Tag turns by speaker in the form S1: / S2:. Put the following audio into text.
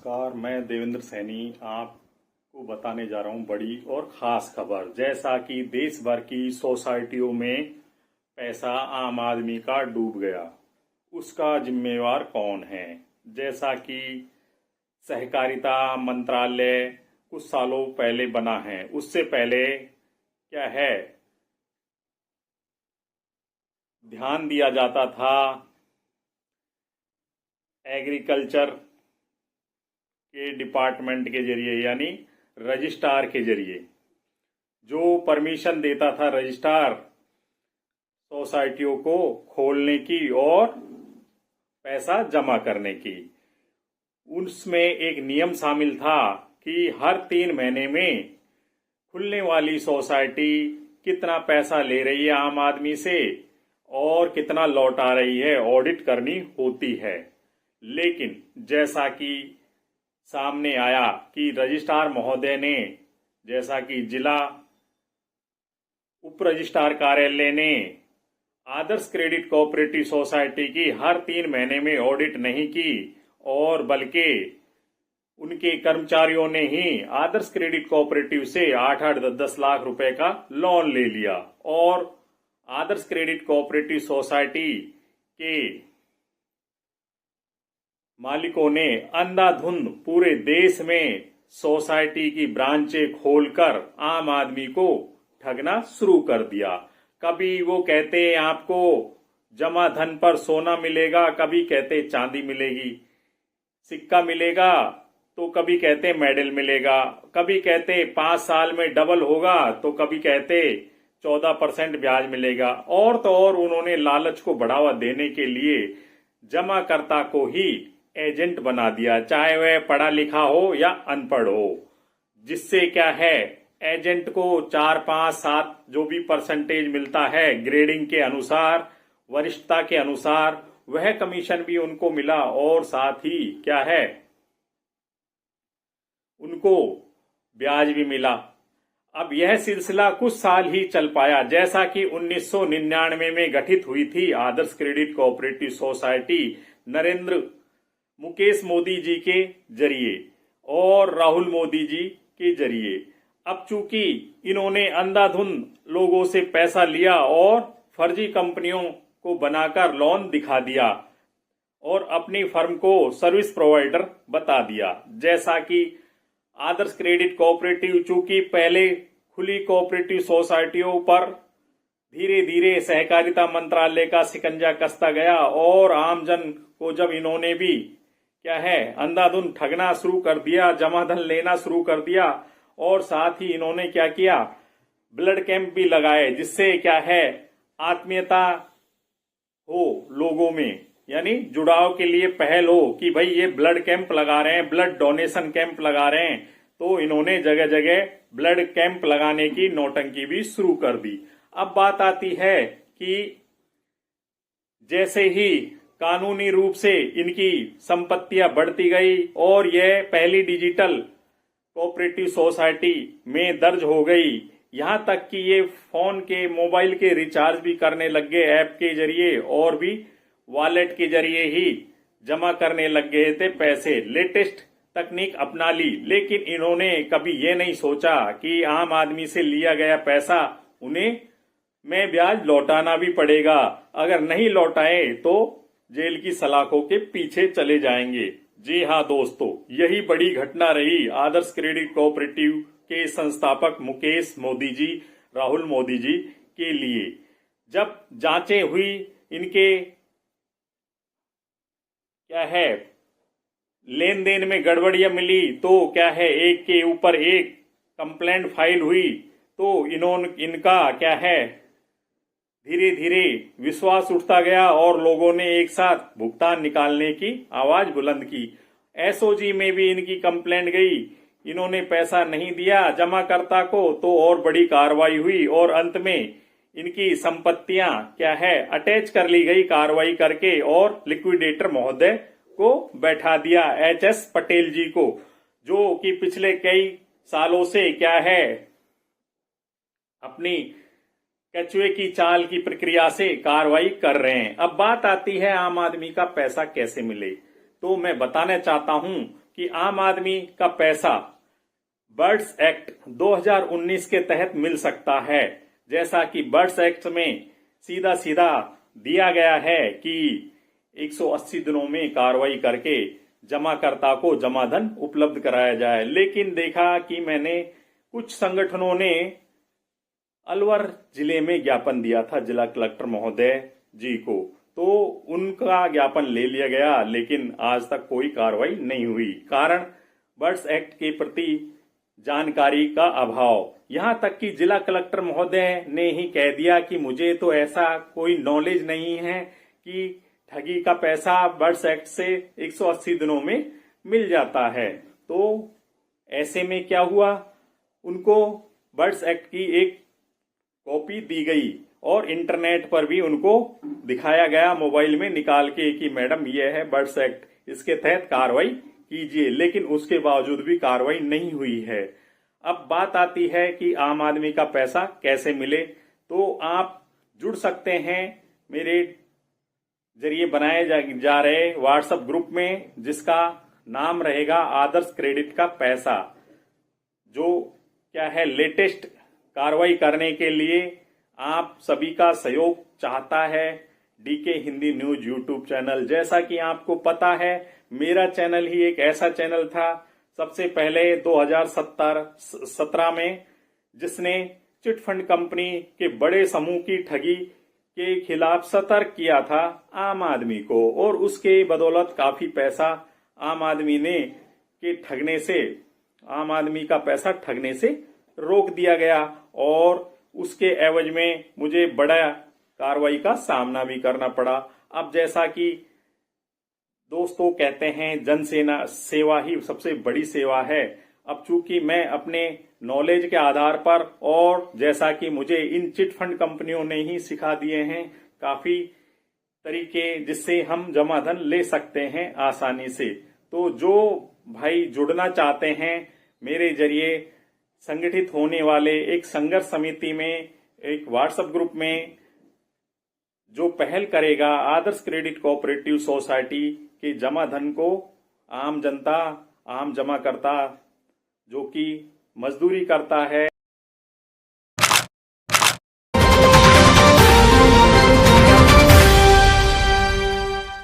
S1: नमस्कार, मैं देवेंद्र सैनी आपको बताने जा रहा हूं बड़ी और खास खबर। जैसा कि देश भर की सोसाइटियों में पैसा आम आदमी का डूब गया, उसका जिम्मेवार कौन है। जैसा कि सहकारिता मंत्रालय कुछ सालों पहले बना है, उससे पहले क्या है, ध्यान दिया जाता था एग्रीकल्चर के डिपार्टमेंट के जरिए, यानी रजिस्ट्रार के जरिए। जो परमिशन देता था रजिस्ट्रार सोसाइटियों को खोलने की और पैसा जमा करने की, उसमें एक नियम शामिल था कि हर 3 महीने में खुलने वाली सोसाइटी कितना पैसा ले रही है आम आदमी से और कितना लौटा रही है, ऑडिट करनी होती है। लेकिन जैसा कि सामने आया कि रजिस्ट्रार महोदय ने, जैसा कि जिला उप रजिस्ट्रार कार्यालय ने आदर्श क्रेडिट कोऑपरेटिव सोसाइटी की हर 3 महीने में ऑडिट नहीं की और बल्कि उनके कर्मचारियों ने ही आदर्श क्रेडिट कोऑपरेटिव से 8-8, 10-10 लाख रुपए का लोन ले लिया और आदर्श क्रेडिट कोऑपरेटिव सोसाइटी के मालिकों ने अंधाधुंध पूरे देश में सोसाइटी की ब्रांचें खोलकर आम आदमी को ठगना शुरू कर दिया। कभी वो कहते आपको जमा धन पर सोना मिलेगा, कभी कहते चांदी मिलेगी, सिक्का मिलेगा, तो कभी कहते मेडल मिलेगा, कभी कहते 5 साल में डबल होगा, तो कभी कहते 14% ब्याज मिलेगा। और तो और उन्होंने लालच को बढ़ावा देने के लिए जमाकर्ता को ही एजेंट बना दिया, चाहे वह पढ़ा लिखा हो या अनपढ़ हो। जिससे क्या है, एजेंट को 4, 5, 7 जो भी परसेंटेज मिलता है ग्रेडिंग के अनुसार, वरिष्ठता के अनुसार, वह कमीशन भी उनको मिला और साथ ही क्या है, उनको ब्याज भी मिला। अब यह सिलसिला कुछ साल ही चल पाया। जैसा कि 1999 में गठित हुई थी Adarsh credit cooperative society Narendra Mukesh Modi ji के जरिए और राहुल मोदी जी के जरिए। अब चूंकि इन्होंने अंधाधुंध लोगों से पैसा लिया और फर्जी कंपनियों को बनाकर लोन दिखा दिया और अपनी फर्म को सर्विस प्रोवाइडर बता दिया। जैसा कि आदर्श क्रेडिट कोऑपरेटिव चूंकि पहले खुली कोऑपरेटिव सोसाइटियों पर धीरे धीरे सहकारिता मंत्रालय का शिकंजा कसता गया और आमजन को जब इन्होंने भी क्या है अंधाधुंध ठगना शुरू कर दिया, जमा धन लेना शुरू कर दिया और साथ ही इन्होंने क्या किया, ब्लड कैंप भी लगाए, जिससे क्या है आत्मीयता हो लोगों में, यानी जुड़ाव के लिए पहल हो कि भाई ये ब्लड कैंप लगा रहे हैं, ब्लड डोनेशन कैंप लगा रहे हैं, तो इन्होंने जगह जगह ब्लड कैंप लगाने की नौटंकी भी शुरू कर दी। अब बात आती है कि जैसे ही कानूनी रूप से इनकी संपत्तियां बढ़ती गई और यह पहली डिजिटल कोऑपरेटिव सोसाइटी में दर्ज हो गई, यहां तक कि ये फोन के मोबाइल के रिचार्ज भी करने लग गए ऐप के जरिए और भी वॉलेट के जरिए ही जमा करने लग गए थे पैसे। लेटेस्ट तकनीक अपना ली, लेकिन इन्होंने कभी ये नहीं सोचा कि आम आदमी से लिया गया पैसा उन्हें में ब्याज लौटाना भी पड़ेगा। अगर नहीं लौटाए तो जेल की सलाखों के पीछे चले जाएंगे। जी हाँ दोस्तों, यही बड़ी घटना रही आदर्श क्रेडिट कोऑपरेटिव के संस्थापक मुकेश मोदी जी, राहुल मोदी जी के लिए। जब जांचें हुई, इनके क्या है लेन देन में गड़बड़ियां मिली, तो क्या है एक के ऊपर एक कंप्लेंट फाइल हुई, तो इनका क्या है धीरे धीरे विश्वास उठता गया और लोगों ने एक साथ भुगतान निकालने की आवाज बुलंद की। एसओजी में भी इनकी कंप्लेंट गई, इन्होंने पैसा नहीं दिया जमाकर्ता को, तो और बड़ी कार्रवाई हुई और अंत में इनकी संपत्तियां क्या है अटैच कर ली गई कार्रवाई करके और लिक्विडेटर महोदय को बैठा दिया, एचएस पटेल जी को, जो कि पिछले कई सालों से क्या है अपनी कछुए की चाल की प्रक्रिया से कार्रवाई कर रहे हैं। अब बात आती है आम आदमी का पैसा कैसे मिले, तो मैं बताना चाहता हूं कि आम आदमी का पैसा बर्ड्स एक्ट 2019 के तहत मिल सकता है। जैसा कि बर्ड्स एक्ट में सीधा सीधा दिया गया है कि 180 दिनों में कार्रवाई करके जमाकर्ता को जमाधन उपलब्ध कराया जाए। लेकिन देखा कि मैंने कुछ संगठनों ने अलवर जिले में ज्ञापन दिया था जिला कलेक्टर महोदय जी को, तो उनका ज्ञापन ले लिया गया, लेकिन आज तक कोई कार्रवाई नहीं हुई। कारण बर्ड्स एक्ट के प्रति जानकारी का अभाव। यहां तक कि जिला कलेक्टर महोदय ने ही कह दिया कि मुझे तो ऐसा कोई नॉलेज नहीं है कि ठगी का पैसा बर्ड्स एक्ट से 180 दिनों में मिल जाता है। तो ऐसे में क्या हुआ, उनको बर्ड्स एक्ट की एक कॉपी दी गई और इंटरनेट पर भी उनको दिखाया गया मोबाइल में निकाल के कि मैडम ये है बर्ड्स एक्ट, इसके तहत कार्रवाई कीजिए। लेकिन उसके बावजूद भी कार्रवाई नहीं हुई है। अब बात आती है कि आम आदमी का पैसा कैसे मिले। तो आप जुड़ सकते हैं मेरे जरिए बनाए जा रहे व्हाट्सएप ग्रुप में, जिसका नाम रहेगा आदर्श क्रेडिट का पैसा। जो क्या है, लेटेस्ट कार्रवाई करने के लिए आप सभी का सहयोग चाहता है DK Hindi news YouTube channel. जैसा कि आपको पता है, मेरा चैनल ही एक ऐसा चैनल था सबसे पहले 2017 में, जिसने चिटफंड कंपनी के बड़े समूह की ठगी के खिलाफ सतर्क किया था आम आदमी को, और उसके बदौलत काफी पैसा आम आदमी का पैसा ठगने से रोक दिया गया, और उसके एवज में मुझे बड़ा कार्रवाई का सामना भी करना पड़ा। अब जैसा कि दोस्तों कहते हैं, जन सेवा ही सबसे बड़ी सेवा है। अब चूंकि मैं अपने नॉलेज के आधार पर, और जैसा कि मुझे इन चिटफंड कंपनियों ने ही सिखा दिए हैं काफी तरीके जिससे हम जमाधन ले सकते हैं आसानी से। तो जो भाई जुड़ना चाहते हैं मेरे जरिए संगठित होने वाले एक संघर्ष समिति में, एक व्हाट्सएप ग्रुप में, जो पहल करेगा आदर्श क्रेडिट कोऑपरेटिव सोसाइटी के जमाधन को आम जनता, आम जमाकर्ता जो कि मजदूरी करता है,